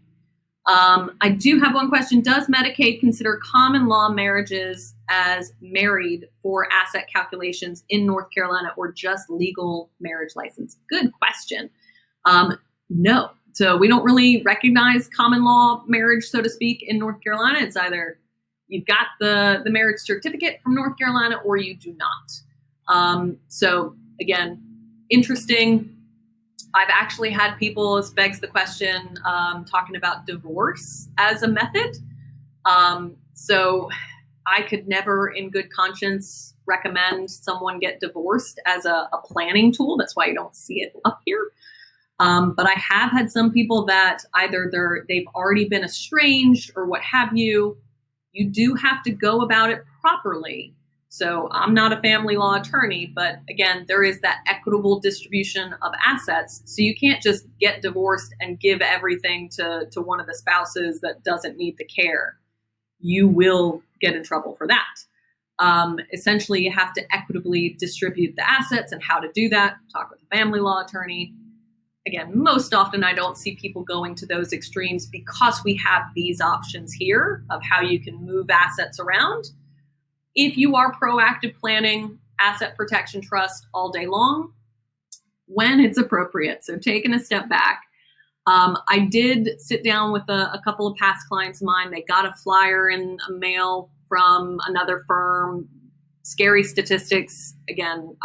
I do have one question. Does Medicaid consider common law marriages as married for asset calculations in North Carolina or just legal marriage license? Good question. No. So we don't really recognize common law marriage, so to speak, in North Carolina. It's either you've got the marriage certificate from North Carolina or you do not. So again, interesting. I've actually had people, this begs the question, talking about divorce as a method. So I could never in good conscience recommend someone get divorced as a planning tool. That's why you don't see it up here. But I have had some people that either they've already been estranged or what have you. You do have to go about it properly. So I'm not a family law attorney, but again, there is that equitable distribution of assets. So you can't just get divorced and give everything to one of the spouses that doesn't need the care. You will get in trouble for that. Essentially, you have to equitably distribute the assets, and how to do that, talk with a family law attorney. Again, most often I don't see people going to those extremes because we have these options here of how you can move assets around. If you are proactive planning, asset protection trust all day long, when it's appropriate. So taking a step back, I did sit down with a couple of past clients of mine. They got a flyer in a mail from another firm. Scary statistics. Again,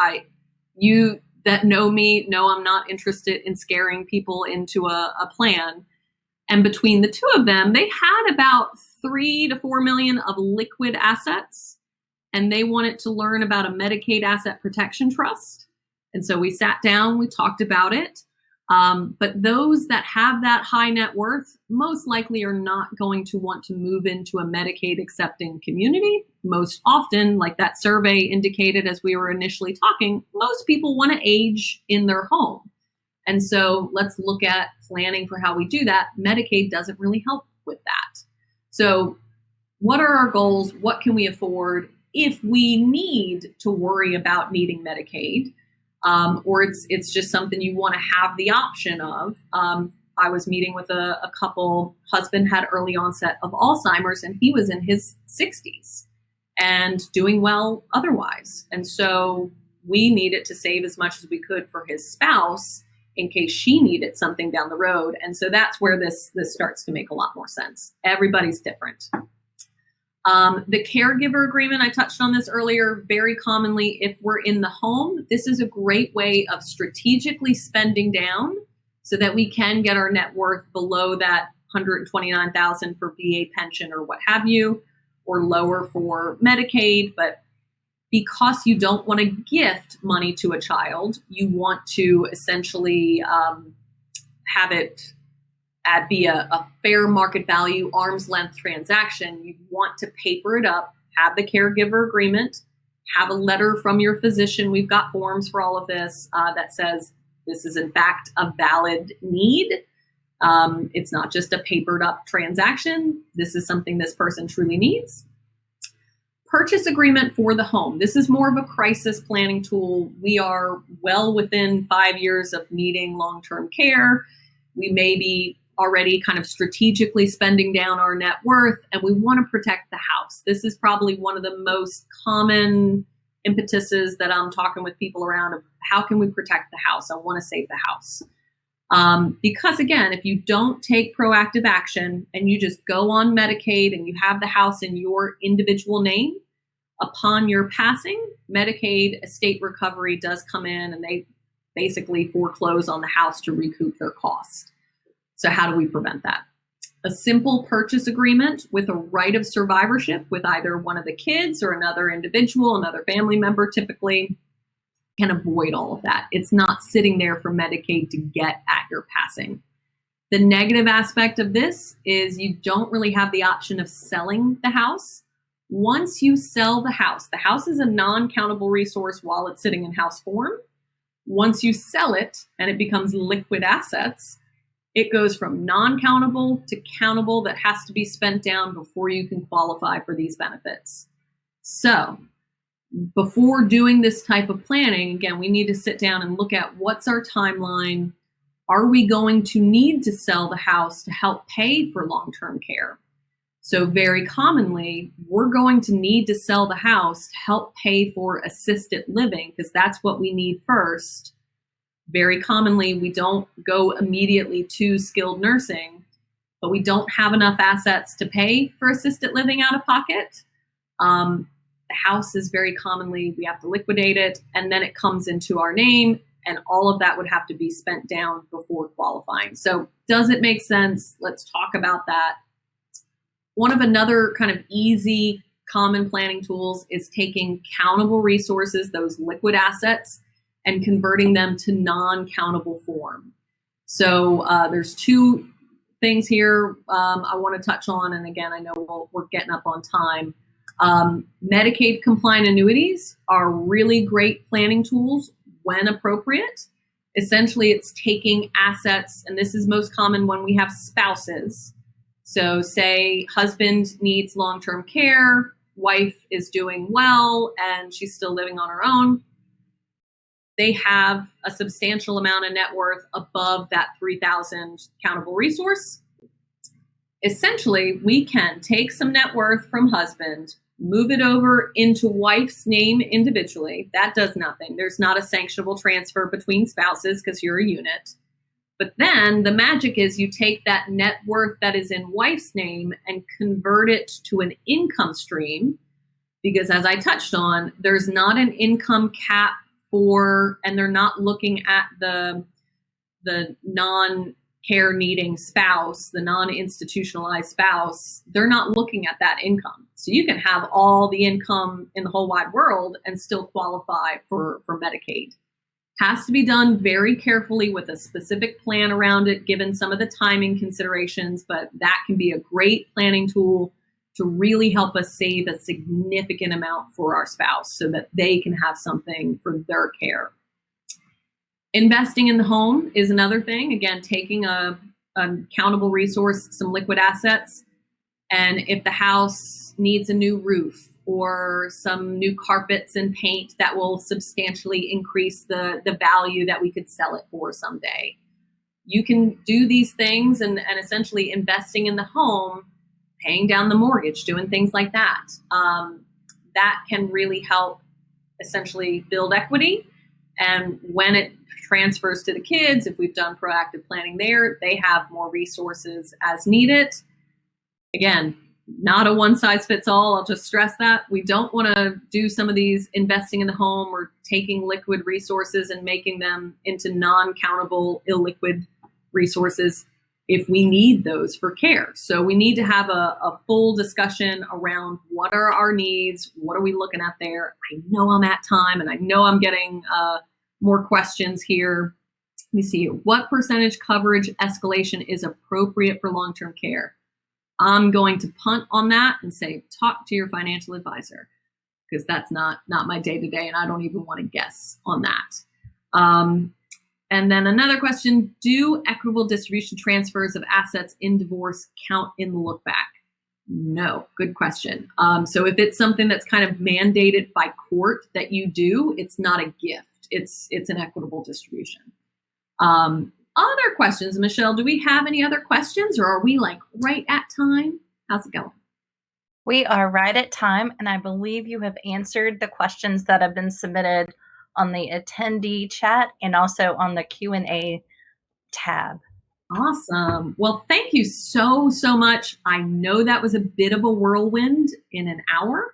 you that know me know I'm not interested in scaring people into a plan. And between the two of them, they had about 3 to 4 million of liquid assets and they wanted to learn about a Medicaid asset protection trust. And so we sat down, we talked about it. But those that have that high net worth most likely are not going to want to move into a Medicaid accepting community. Most often, like that survey indicated as we were initially talking, most people want to age in their home. And so let's look at planning for how we do that. Medicaid doesn't really help with that. So what are our goals? What can we afford if we need to worry about needing Medicaid? Or it's just something you want to have the option of. I was meeting with a couple, husband had early onset of Alzheimer's, and he was in his 60s and doing well otherwise. And so we needed to save as much as we could for his spouse in case she needed something down the road. And so that's where this starts to make a lot more sense. Everybody's different. The caregiver agreement, I touched on this earlier, very commonly, if we're in the home, this is a great way of strategically spending down so that we can get our net worth below that $129,000 for VA pension or what have you, or lower for Medicaid. But because you don't want to gift money to a child, you want to essentially have it be a fair market value, arm's length transaction. You want to paper it up, have the caregiver agreement, have a letter from your physician. We've got forms for all of this that says this is in fact a valid need. It's not just a papered up transaction. This is something this person truly needs. Purchase agreement for the home. This is more of a crisis planning tool. We are well within 5 years of needing long-term care. We may be already kind of strategically spending down our net worth, and we want to protect the house. This is probably one of the most common impetuses that I'm talking with people around of how can we protect the house? I want to save the house. Because again, if you don't take proactive action and you just go on Medicaid and you have the house in your individual name, upon your passing, Medicaid estate recovery does come in and they basically foreclose on the house to recoup their cost. So how do we prevent that? A simple purchase agreement with a right of survivorship with either one of the kids or another individual, another family member typically, can avoid all of that. It's not sitting there for Medicaid to get at your passing. The negative aspect of this is you don't really have the option of selling the house. Once you sell the house is a non-countable resource while it's sitting in house form. Once you sell it and it becomes liquid assets, it goes from non-countable to countable that has to be spent down before you can qualify for these benefits. So before doing this type of planning, again, we need to sit down and look at what's our timeline. Are we going to need to sell the house to help pay for long-term care? So very commonly, we're going to need to sell the house to help pay for assisted living because that's what we need first. Very commonly, we don't go immediately to skilled nursing, but we don't have enough assets to pay for assisted living out of pocket. The house is very commonly, we have to liquidate it, and then it comes into our name, and all of that would have to be spent down before qualifying. So does it make sense? Let's talk about that. One of another kind of easy common planning tools is taking countable resources, those liquid assets, and converting them to non-countable form. So there's two things here I want to touch on. And again, I know we're getting up on time. Medicaid compliant annuities are really great planning tools when appropriate. Essentially, it's taking assets, and this is most common when we have spouses. So say husband needs long-term care, wife is doing well, and she's still living on her own. They have a substantial amount of net worth above that $3,000 countable resource. Essentially, we can take some net worth from husband, move it over into wife's name individually. That does nothing. There's not a sanctionable transfer between spouses because you're a unit. But then the magic is you take that net worth that is in wife's name and convert it to an income stream. Because as I touched on, there's not an income cap and they're not looking at the non care needing spouse, the non-institutionalized spouse, they're not looking at that income. So you can have all the income in the whole wide world and still qualify for Medicaid. Has to be done very carefully with a specific plan around it, given some of the timing considerations, but that can be a great planning tool to really help us save a significant amount for our spouse so that they can have something for their care. Investing in the home is another thing. Again, taking an accountable resource, some liquid assets, and if the house needs a new roof or some new carpets and paint, that will substantially increase the value that we could sell it for someday. You can do these things and essentially investing in the home, paying down the mortgage, doing things like that. That can really help essentially build equity. And when it transfers to the kids, if we've done proactive planning there, they have more resources as needed. Again, not a one size fits all. I'll just stress that. We don't want to do some of these investing in the home or taking liquid resources and making them into non-countable, illiquid resources if we need those for care. So we need to have a full discussion around what are our needs, what are we looking at there. I know I'm at time and I know I'm getting more questions here. Let me see. What percentage coverage escalation is appropriate for long-term care? I'm going to punt on that and say, talk to your financial advisor, because that's not my day-to-day, and I don't even want to guess on that. And then another question, do equitable distribution transfers of assets in divorce count in the look back? No, good question. So if it's something that's kind of mandated by court that you do, it's not a gift. It's an equitable distribution. Other questions, Michelle, do we have any other questions, or are we like right at time? How's it going? We are right at time, and I believe you have answered the questions that have been submitted on the attendee chat and also on the Q&A tab. Awesome. Well, thank you so much. I know that was a bit of a whirlwind in an hour.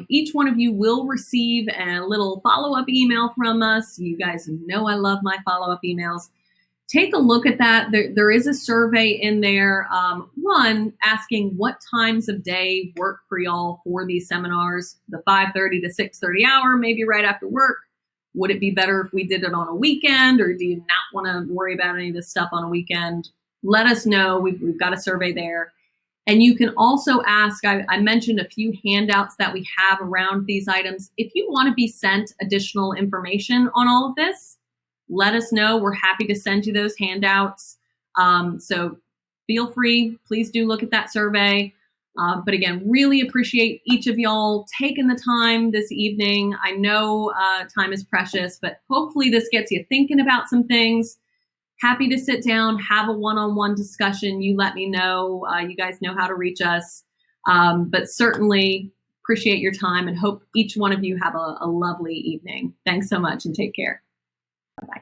Each one of you will receive a little follow-up email from us. You guys know I love my follow-up emails. Take a look at that. There is a survey in there. One, asking what times of day work for y'all for these seminars, the 5:30 to 6:30 hour, maybe right after work. Would it be better if we did it on a weekend, or do you not want to worry about any of this stuff on a weekend? Let us know. We've got a survey there. And you can also ask, I mentioned a few handouts that we have around these items. If you want to be sent additional information on all of this, let us know. We're happy to send you those handouts. So feel free. Please do look at that survey. But again, really appreciate each of y'all taking the time this evening. I know time is precious, but hopefully this gets you thinking about some things. Happy to sit down, have a one-on-one discussion. You let me know. You guys know how to reach us. But certainly appreciate your time and hope each one of you have a lovely evening. Thanks so much and take care. Bye-bye.